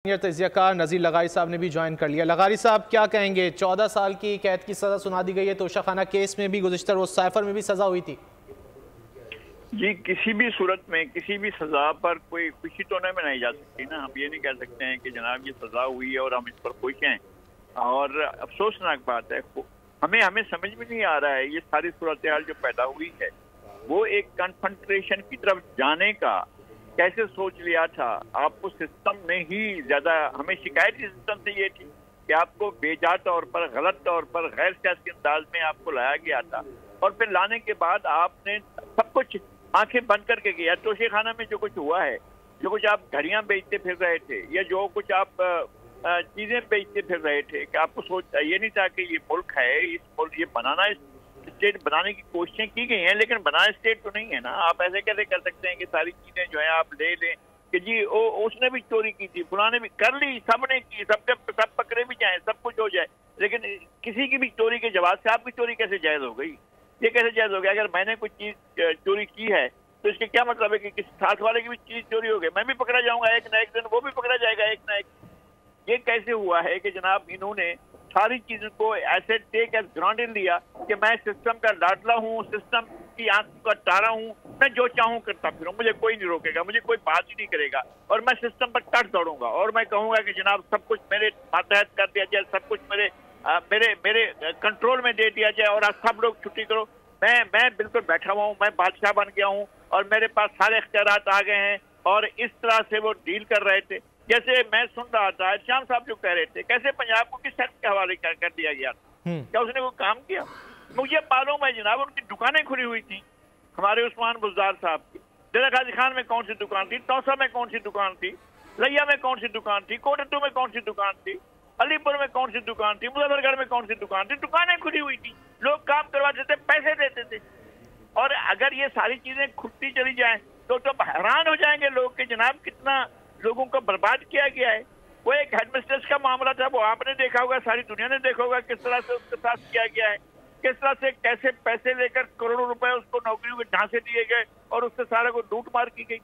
تجزیہ کار نذیر لغاری صاحب نے بھی جوائن کر لیا۔ لغاری صاحب کیا کہیں گے؟ 14 سال کی قید کی سزا سنا دی گئی ہے، توشہ خانہ کیس میں بھی گزشتہ روز سائفر میں بھی سزا ہوئی تھی۔ جی کسی بھی صورت میں کسی بھی سزا پر کوئی خوشی تو نہیں منائی جا سکتی نا۔ ہم یہ نہیں کہہ سکتے ہیں کہ جناب یہ سزا ہوئی ہے اور ہم اس پر خوش ہیں، اور افسوسناک بات ہے ہمیں سمجھ میں نہیں آ رہا ہے یہ ساری صورتحال جو پیدا ہوئی ہے وہ ایک کنفرنٹریشن کی طرف جانے کا کیسے سوچ لیا تھا۔ آپ کو سسٹم نے ہی زیادہ، ہمیں شکایت سسٹم سے یہ تھی کہ آپ کو بےجا طور پر، غلط طور پر، غیر سیاسی انداز میں آپ کو لایا گیا تھا، اور پھر لانے کے بعد آپ نے سب کچھ آنکھیں بند کر کے کیا۔ توشہ خانہ میں جو کچھ ہوا ہے، جو کچھ آپ گھڑیاں بیچتے پھر رہے تھے، یا جو کچھ آپ چیزیں بیچتے پھر رہے تھے، کہ آپ کو یہ نہیں تھا کہ یہ ملک ہے، اس ملک یہ بنانا، اسٹیٹ بنانے کی کوششیں کی گئی ہیں، لیکن بنا اسٹیٹ تو نہیں ہے نا۔ آپ ایسے کیسے کر سکتے ہیں کہ ساری چیزیں جو ہیں آپ لے لیں کہ جی اس نے بھی چوری کی تھی، فلاں نے بھی کر لی، سب نے کی، سب پکڑے بھی جائیں، سب کچھ ہو جائے، لیکن کسی کی بھی چوری کے جواز سے آپ کی چوری کیسے جائز ہو گئی؟ یہ کیسے جائز ہو گیا؟ اگر میں نے کوئی چیز چوری کی ہے تو اس کے کیا مطلب ہے کہ کسی ساتھ والے کی بھی چیز چوری ہو گئی، میں بھی پکڑا جاؤں گا ایک نہ ایک دن، وہ بھی پکڑا جائے گا ایک نہ ایک۔ یہ کیسے ہوا ہے کہ جناب انہوں نے ساری چیزوں کو ایسے ٹیک ایز گرانٹیڈ لیا کہ میں سسٹم کا لاڈلا ہوں، سسٹم کی آنکھوں کا تارا ہوں، میں جو چاہوں کرتا پھروں، مجھے کوئی نہیں روکے گا، مجھے کوئی بات ہی نہیں کرے گا، اور میں سسٹم پر ٹٹ دوڑوں گا، اور میں کہوں گا کہ جناب سب کچھ میرے ماتحت کر دیا جائے، سب کچھ میرے کنٹرول میں دے دیا جائے، اور آج سب لوگ چھٹی کرو۔ میں بالکل بیٹھا ہوا ہوں، میں بادشاہ بن گیا ہوں، اور میرے پاس سارے اختیارات آ گئے ہیں، اور اس طرح سے وہ ڈیل کر رہے تھے۔ جیسے میں سن رہا تھا شام صاحب جو کہہ رہے تھے کیسے پنجاب کو کس شخص کے حوالے کر دیا گیا تھا، کیا اس نے کوئی کام کیا؟ مجھے معلوم ہے جناب ان کی دکانیں کھلی ہوئی تھیں، ہمارے عثمان بزدار صاحب کی۔ ڈیرہ غازی خان میں کون سی دکان تھی، توسا میں کون سی دکان تھی، لیا میں کون سی دکان تھی، کوٹٹو میں کون سی دکان تھی، علی پور میں کون سی دکان تھی، مظفر گڑھ میں کون سی دکان تھی، دکانیں کھلی ہوئی تھی، لوگ کام کرواتے تھے، پیسے دیتے تھے۔ اور اگر یہ ساری چیزیں کھلتی چلی جائیں تو حیران ہو جائیں گے لوگ کہ جناب کتنا لوگوں کو برباد کیا گیا ہے۔ وہ ایک ہیڈ مسٹریس کا معاملہ تھا، وہ آپ نے دیکھا ہوگا، ساری دنیا نے دیکھا ہوگا کس طرح سے اس کے ساتھ کیا گیا ہے، کس طرح سے کیسے پیسے لے کر کروڑوں روپے اس کو نوکریوں کے ڈھانسے دیے گئے اور اس سے سارے کو لوٹ مار کی گئی۔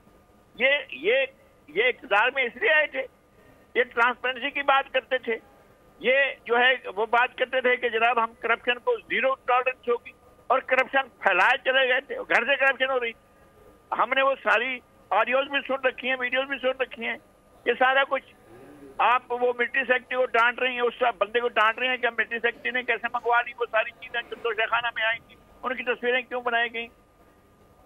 یہ اقتدار میں اس لیے آئے تھے، یہ ٹرانسپیرنسی کی بات کرتے تھے، یہ جو ہے وہ بات کرتے تھے کہ جناب ہم کرپشن کو زیرو ٹالرنس ہوگی، اور کرپشن پھیلائے چلے گئے تھے، گھر سے کرپشن ہو رہی تھی۔ ہم نے وہ ساری آڈیوز بھی سن رکھی ہیں، ویڈیوز بھی سن رکھی ہیں، یہ سارا کچھ آپ وہ ملٹری سیکٹری کو ڈانٹ رہی ہیں، اس بندے کو ڈانٹ رہے ہیں کہ ملٹری سیکٹری نے کیسے منگوا لی وہ ساری چیزیں جو توشہ خانہ میں آئیں گی، ان کی تصویریں کیوں بنائی گئیں؟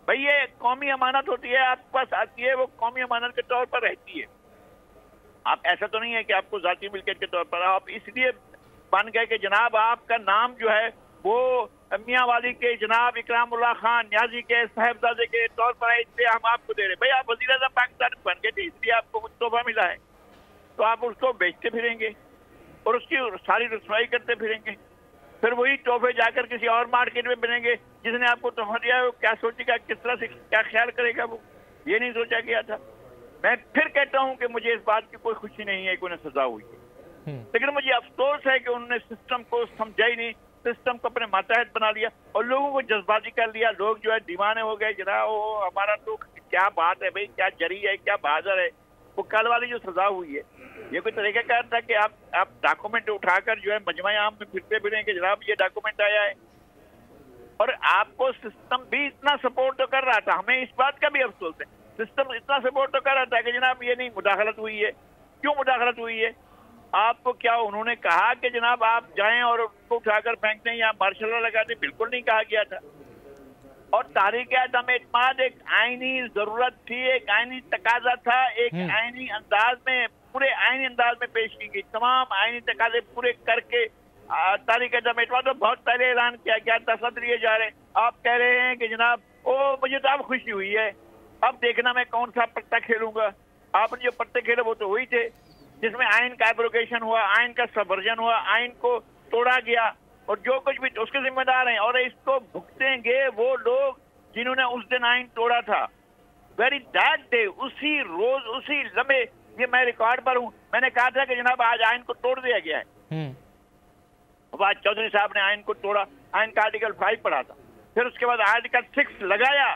بھئی یہ قومی امانت ہوتی ہے، آپ کے پاس آتی ہے، وہ قومی امانت کے طور پر رہتی ہے۔ آپ ایسا تو نہیں ہے کہ آپ کو ذاتی ملکیت کے طور پر، آپ اس لیے بن گئے کہ جناب آپ کا نام جو ہے وہ میاں والی کے جناب اکرام اللہ خان نیازی کے صاحبزادے کے طور پر ہے، اس لیے ہم آپ کو دے رہے ہیں۔ بھئی آپ وزیر اعظم پاکستان بن گئے تھے، اس لیے آپ کو کچھ تحفہ ملا ہے، تو آپ اس کو بیچتے پھریں گے اور اس کی ساری رسوائی کرتے پھریں گے، پھر وہی تحفے جا کر کسی اور مارکیٹ میں بنیں گے، جس نے آپ کو تحفہ دیا ہے وہ کیا سوچے گا، کس طرح سے کیا خیال کرے گا، وہ یہ نہیں سوچا گیا تھا۔ میں پھر کہتا ہوں کہ مجھے اس بات کی کوئی خوشی نہیں ہے کہ انہیں سزا ہوئی ہے، لیکن مجھے افسوس ہے کہ انہوں نے سسٹم کو سمجھا ہی نہیں، سسٹم کو اپنے ماتحت بنا لیا اور لوگوں کو جذباتی کر لیا۔ لوگ جو ہے دیوانے ہو گئے، جناب ہمارا تو کیا بات ہے بھائی، کیا جری ہے، کیا بہادر ہے۔ وہ کل والی جو سزا ہوئی ہے، یہ کوئی طریقہ کار تھا کہ آپ ڈاکومنٹ اٹھا کر جو ہے مجمع عام میں پھرتے پھریں کہ جناب یہ ڈاکومنٹ آیا ہے، اور آپ کو سسٹم بھی اتنا سپورٹ تو کر رہا تھا۔ ہمیں اس بات کا بھی افسوس ہے، سسٹم اتنا سپورٹ تو کر رہا تھا کہ جناب یہ نہیں مداخلت ہوئی ہے۔ کیوں مداخلت ہوئی ہے؟ آپ کو کیا انہوں نے کہا کہ جناب آپ جائیں اور اس کو اٹھا کر پھینک دیں یا مارشل لا لگا دیں؟ بالکل نہیں کہا گیا تھا۔ اور تحریک عدم اعتماد ایک آئینی ضرورت تھی، ایک آئینی تقاضا تھا، ایک آئینی انداز میں، پورے آئینی انداز میں پیش کی گئی، تمام آئینی تقاضے پورے کر کے تحریک عدم اعتماد تو بہت پہلے اعلان کیا گیا، دستخط لیے جا رہے ہیں۔ آپ کہہ رہے ہیں کہ جناب مجھے تو اب خوشی ہوئی ہے، اب دیکھنا میں کون سا پٹا کھیلوں گا۔ آپ نے جو پٹے کھیلے وہ تو وہی تھے جس میں آئین کا ایبروگیشن ہوا، آئین کا سبورجن ہوا، آئین کو توڑا گیا، اور جو کچھ بھی اس کے ذمہ دار ہیں، اور اس کو بھگتیں گے وہ لوگ جنہوں نے اس دن آئین توڑا تھا۔ ویری دیٹ ڈے، اسی روز، اسی لمحے، یہ میں ریکارڈ پر ہوں، میں نے کہا تھا کہ جناب آج آئین کو توڑ دیا گیا ہے۔ آج چودھری صاحب نے آئین کو توڑا، آئین کا آرٹیکل 5 پڑھا تھا، پھر اس کے بعد آرٹیکل 6 لگایا،